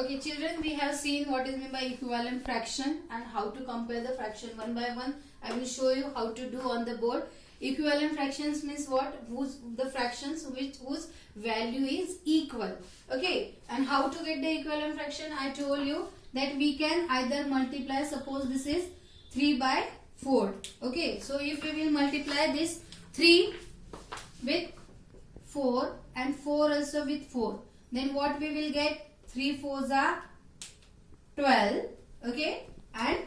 Okay, children, we have seen what is meant by equivalent fraction and how to compare the fraction one by one. I will show you how to do on the board. Equivalent fractions means what? The fractions whose value is equal. Okay, and how to get the equivalent fraction? I told you that we can either multiply. Suppose this is 3 by 4. Okay, so if we will multiply this 3 with 4 and 4 also with 4, then what we will get? 3 4s are 12. Okay, and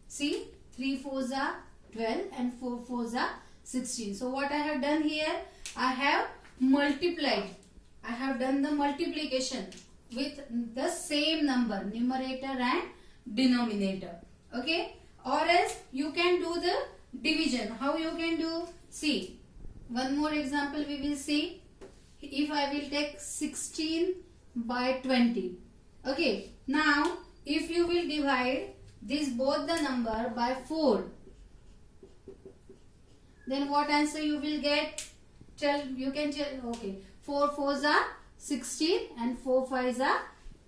see, 3 4s are 12 and 4 4s are 16. So what I have done here, I have multiplied. I have done the multiplication with the same number, numerator and denominator. Okay, or else you can do the division. How you can do? See, one more example we will see. If I will take 16 by 20. Okay, now if you will divide this both the number by 4, then what answer you will get? You can tell. Okay, 4 4s are 16 and 4 5s are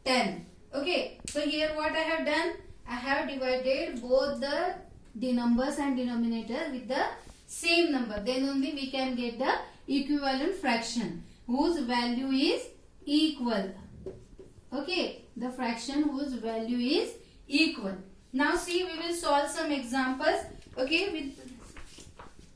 10. Okay, so here what I have done, I have divided both the numbers and denominator with the same number. Then only we can get the equivalent fraction whose value is equal. Okay, the fraction whose value is equal. Now see, we will solve some examples. Okay, with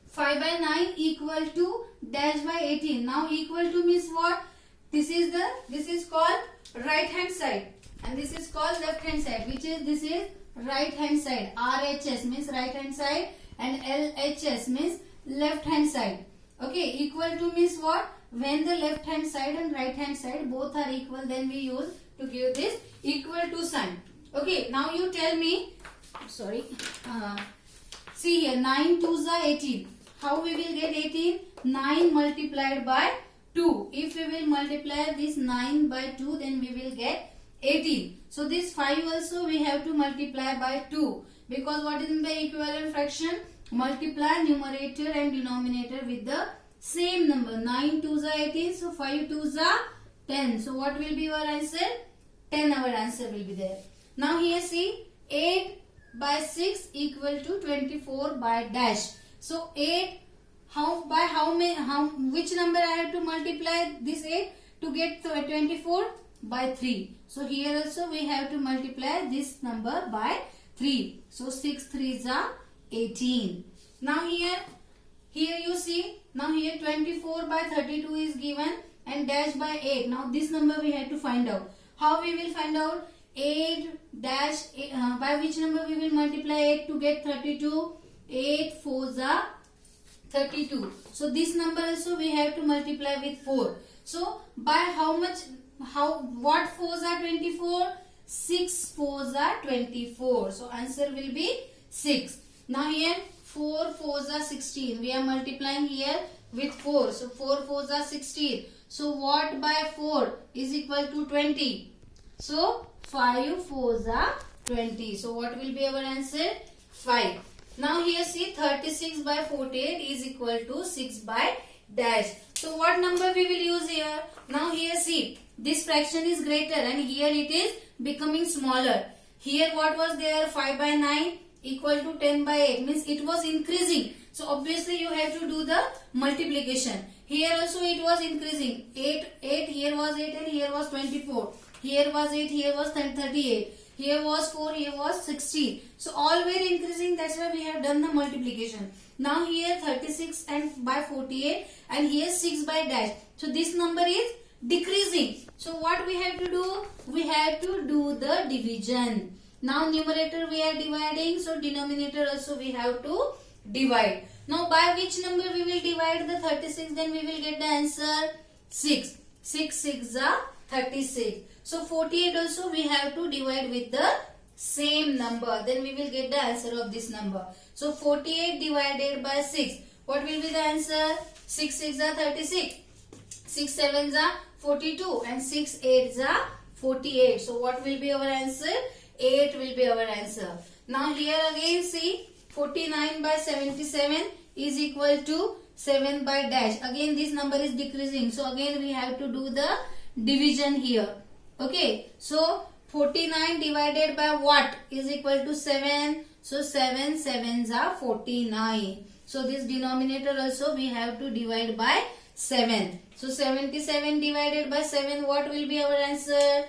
5 by 9 equal to dash by 18. Now equal to means what? This is called right hand side and this is called left hand side, which is this is right hand side. RHS means right hand side and LHS means left hand side. Okay, equal to means what? When the left hand side and right hand side both are equal, then we use to give this equal to sign. Okay, now you tell me, sorry, see here, 9 2s are 18. How we will get 18? 9 multiplied by 2. If we will multiply this 9 by 2, then we will get 18. So this 5 also we have to multiply by 2. Because what is the equivalent fraction? Multiply numerator and denominator with the same number. 9 2s are 18. So 5 2s are 10. So what will be our answer? 10 our answer will be there. Now here see, 8 by 6 equal to 24 by dash. So 8, which number I have to multiply this 8 to get 24? By 3. So here also we have to multiply this number by 3. So 6 3s are 18. Now here you see, now here 24 by 32 is given and dash by 8. Now this number we have to find out. How we will find out? 8 dash, by which number we will multiply 8 to get 32? 8 4s are 32. So this number also we have to multiply with 4. So by how much, what 4s are 24? 6 4s are 24. So answer will be 6. Now here 4 4s are 16. We are multiplying here with 4. So 4 4s are 16. So what by 4 is equal to 20? So 5 4s are 20. So what will be our answer? 5. Now here see, 36 by 48 is equal to 6 by dash. So what number we will use here? Now here see, this fraction is greater and here it is becoming smaller. Here what was there? 5 by 9 equal to 10 by 8 means it was increasing. So obviously you have to do the multiplication. Here also it was increasing. 8 here was 8 and here was 24. Here was 8, here was 38. Here was 4, here was 16. So all were increasing, that's why we have done the multiplication. Now here 36 and by 48 and here 6 by dash. So this number is decreasing. So what we have to do? We have to do the division. Now numerator we are dividing, so denominator also we have to divide. Now by which number we will divide the 36? Then we will get the answer 6. 6 6 are 36. So 48 also we have to divide with the same number. Then we will get the answer of this number. So 48 divided by 6. What will be the answer? 6 6 are 36. 6 7s are 42 and 6 8s are 48. So what will be our answer? 8 will be our answer. Now here again see, 49 by 77 is equal to 7 by dash. Again this number is decreasing. So again we have to do the division here. Okay, so 49 divided by what is equal to 7. So 7 sevens are 49. So this denominator also we have to divide by 7. So 77 divided by 7, what will be our answer?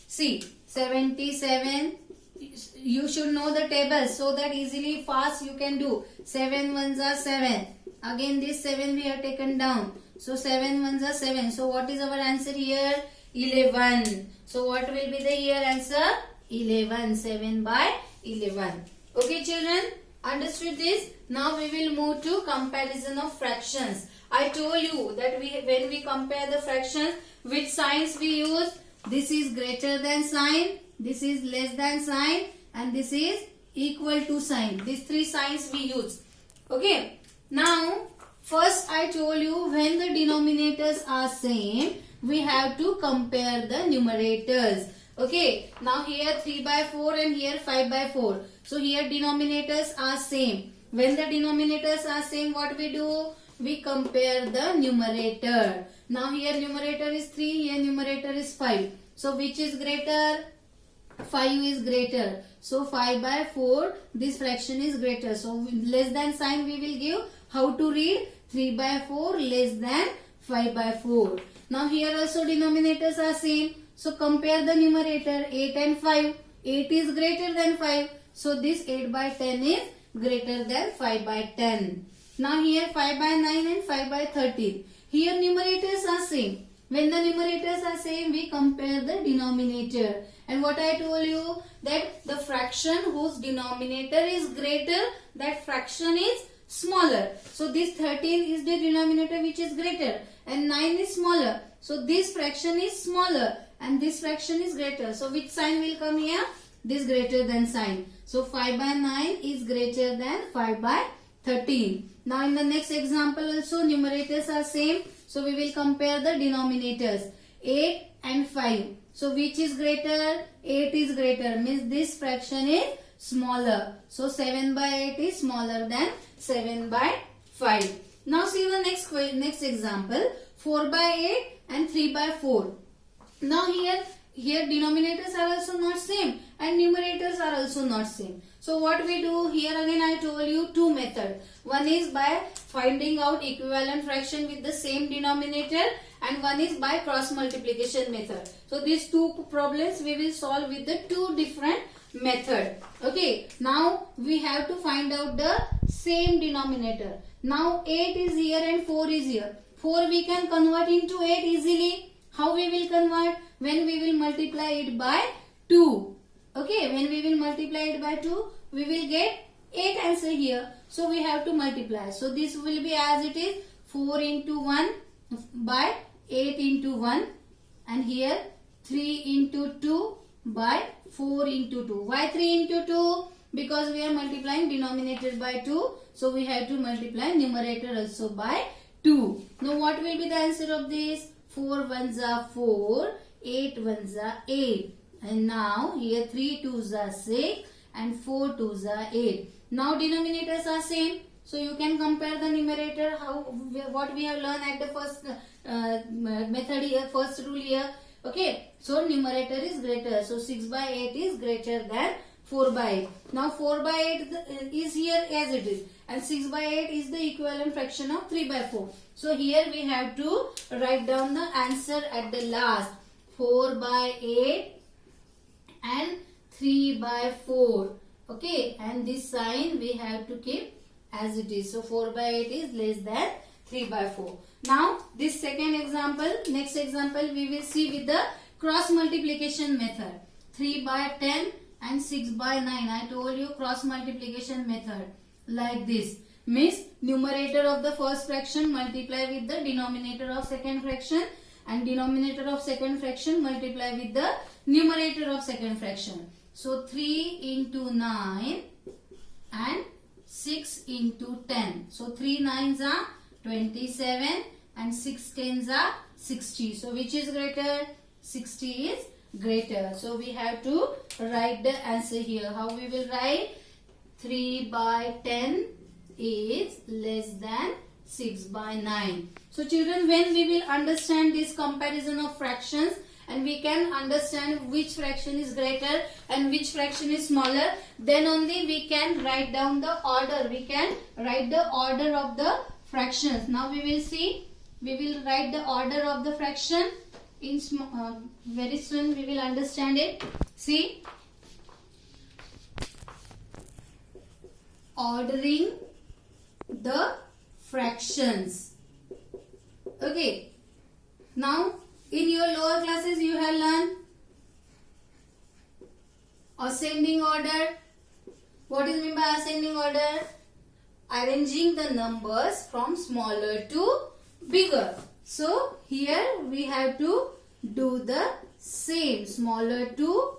See, 77, you should know the table so that easily fast you can do. 7 ones are 7. Again this 7 we have taken down. So 7 ones are 7. So what is our answer here? 11. So what will be the here answer? 11. 7 by 11. Okay children, understood this? Now we will move to comparison of fractions. I told you that when we compare the fractions, which signs we use? This is greater than sign, this is less than sign, and this is equal to sign. These three signs we use. Okay. Now first I told you when the denominators are same, we have to compare the numerators. Okay. Now here 3 by 4 and here 5 by 4. So here denominators are same. When the denominators are same, what we do? We compare the numerator. Now here numerator is 3, here numerator is 5. So which is greater? 5 is greater. So 5 by 4, this fraction is greater. So less than sign we will give. How to read? 3 by 4 less than 5 by 4. Now here also denominators are same. So compare the numerator 8 and 5. 8 is greater than 5. So this 8 by 10 is greater than 5 by 10. Now here 5 by 9 and 5 by 13. Here numerators are same. When the numerators are same, we compare the denominator. And what I told you, that the fraction whose denominator is greater, that fraction is smaller. So this 13 is the denominator which is greater and 9 is smaller. So this fraction is smaller and this fraction is greater. So which sign will come here? This greater than sign. So 5 by 9 is greater than 5 by 13. Now in the next example also numerators are same. So we will compare the denominators 8 and 5. So which is greater? 8 is greater, means this fraction is smaller. So 7 by 8 is smaller than 7 by 5. Now see the next example, 4 by 8 and 3 by 4. Now here denominators are also not same and numerators are also not same. So what we do here, again I told you two methods. One is by finding out equivalent fraction with the same denominator and one is by cross multiplication method. So these two problems we will solve with the two different method. Okay, now we have to find out the same denominator. Now 8 is here and 4 is here. 4 we can convert into 8 easily. How we will convert? When we will multiply it by 2. Okay, when we will multiply it by 2, we will get 8 answer here. So we have to multiply. So this will be as it is 4 into 1 by 8 into 1 and here 3 into 2 by 4 into 2. Why 3 into 2? Because we are multiplying denominator by 2. So we have to multiply numerator also by 2. Now what will be the answer of this? 4 ones are 4, 8 ones are 8. And now here 3 twos are 6 and 4 twos are 8. Now denominators are same. So you can compare the numerator, what we have learned at the first method here, first rule here. Okay, so numerator is greater. So 6 by 8 is greater than 4 by 8. Now 4 by 8 is here as it is. And 6 by 8 is the equivalent fraction of 3 by 4. So here we have to write down the answer at the last. 4 by 8 and 3 by 4. Okay, and this sign we have to keep as it is. So 4 by 8 is less than 3 by 4. Now this second example, next example we will see with the cross multiplication method. 3 by 10 and 6 by 9. I told you cross multiplication method like this. Means numerator of the first fraction multiply with the denominator of second fraction and denominator of second fraction multiply with the numerator of second fraction. So 3 into 9 and 6 into 10. So 3 9s are 27 and 6 10s are 60. So which is greater? 60 is greater. So we have to write the answer here. How we will write? 3 by 10 is less than 6 by 9. So children, when we will understand this comparison of fractions and we can understand which fraction is greater and which fraction is smaller, then only we can write down the order. We can write the order of the fractions. Now we will see, we will write the order of the fraction in very soon we will understand it. See, ordering the fractions. Okay, now in your lower classes you have learned ascending order. What is meant by ascending order? Arranging the numbers from smaller to bigger. So here we have to do the same, smaller to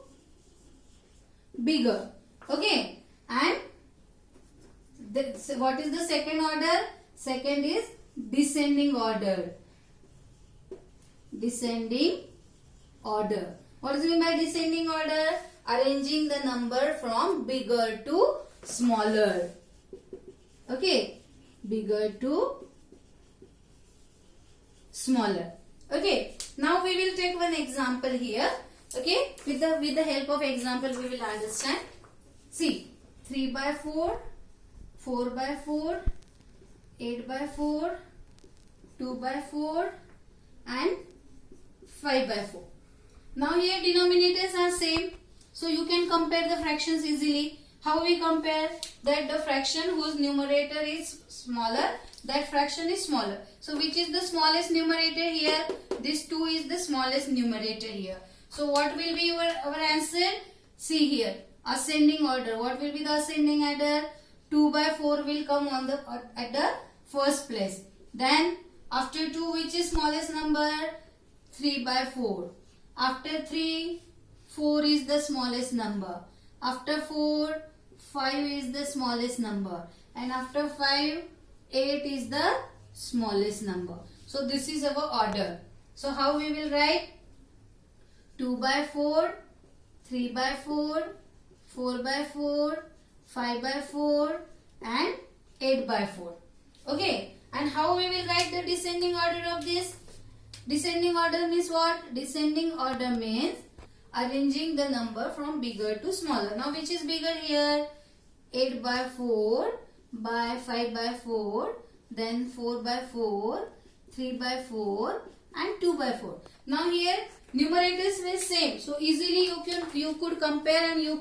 bigger. Okay, and what is the second order? Second is descending order. Descending order. What is meant by descending order? Arranging the number from bigger to smaller. Okay, bigger to smaller. Okay, now we will take one example here. Okay, with the help of example we will understand. See, 3 by 4, 4 by 4, 8 by 4, 2 by 4 and 5 by 4. Now here denominators are same, so you can compare the fractions easily. How we compare? That the fraction whose numerator is smaller, that fraction is smaller. So which is the smallest numerator here? This 2 is the smallest numerator here. So what will be our answer? See here, ascending order. What will be the ascending order? 2 by 4 will come on the at the first place. Then after 2, which is smallest number? 3 by 4. After 3, 4 is the smallest number. After 4, 5 is the smallest number. And after 5, 8 is the smallest number. So this is our order. So how we will write? 2 by 4, 3 by 4, 4 by 4, 5 by 4 and 8 by 4. Okay. And how we will write the descending order of this? Descending order means what? Descending order means arranging the number from bigger to smaller. Now which is bigger here? 8 by 4 by 5 by 4, then 4 by 4, 3 by 4 and 2 by 4. Now here numerators were same, so easily you could compare and you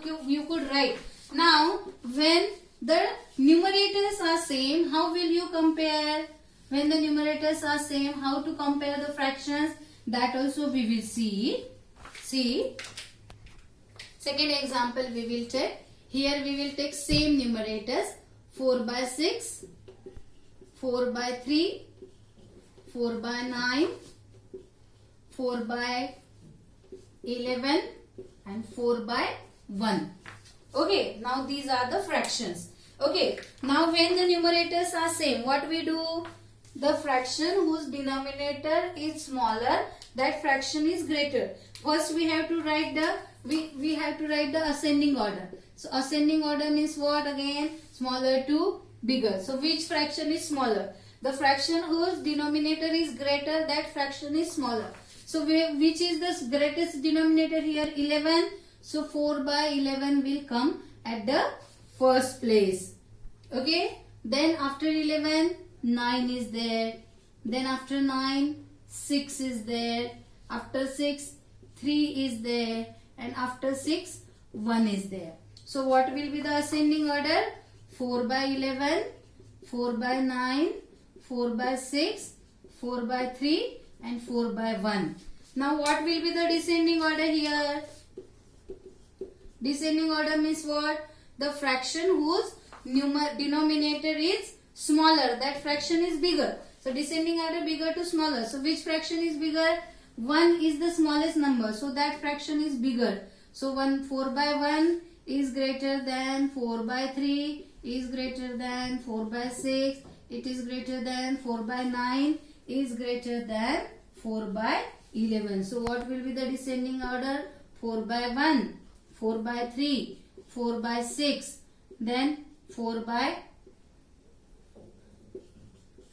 could write. Now when the numerators are same, how will you compare? When the numerators are same, how to compare the fractions? That also we will see. See, second example we will take. Here we will take same numerators. 4 by 6, 4 by 3, 4 by 9, 4 by 11 and 4 by 1. Okay, now these are the fractions. Okay, now when the numerators are same, what we do? The fraction whose denominator is smaller, that fraction is greater. First we have to write the ascending order. So ascending order means what again? Smaller to bigger. So which fraction is smaller? The fraction whose denominator is greater, that fraction is smaller. So which is the greatest denominator here? 11. So 4 by 11 will come at the first place. Okay. Then after 11, 9 is there. Then after 9, 6 is there. After 6, 3 is there. And after 6, 1 is there. So what will be the ascending order? 4 by 11, 4 by 9, 4 by 6, 4 by 3 and 4 by 1. Now what will be the descending order here? Descending order means what? The fraction whose denominator is smaller, that fraction is bigger. So descending order bigger to smaller. So which fraction is bigger? 1 is the smallest number, so that fraction is bigger. So 4 by 1 is greater than 4 by 3, is greater than 4 by 6, it is greater than 4 by 9, is greater than 4 by 11. So what will be the descending order? 4 by 1, 4 by 3, 4 by 6, then 4 by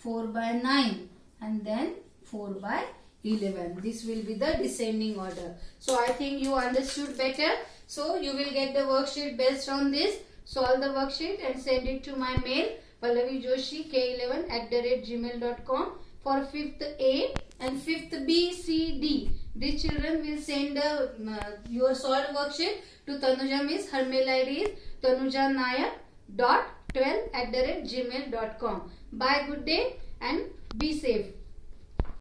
9 and then 4 by 11. This will be the descending order. So I think you understood better. So you will get the worksheet based on this. Solve the worksheet and send it to my mail pallavijoshi k11@gmail.com for 5th A and 5th B, C, D. These children will send your solved worksheet to Tanuja Miss. Her mail ID is tanujanayak.12@gmail.com. Bye, good day and be safe.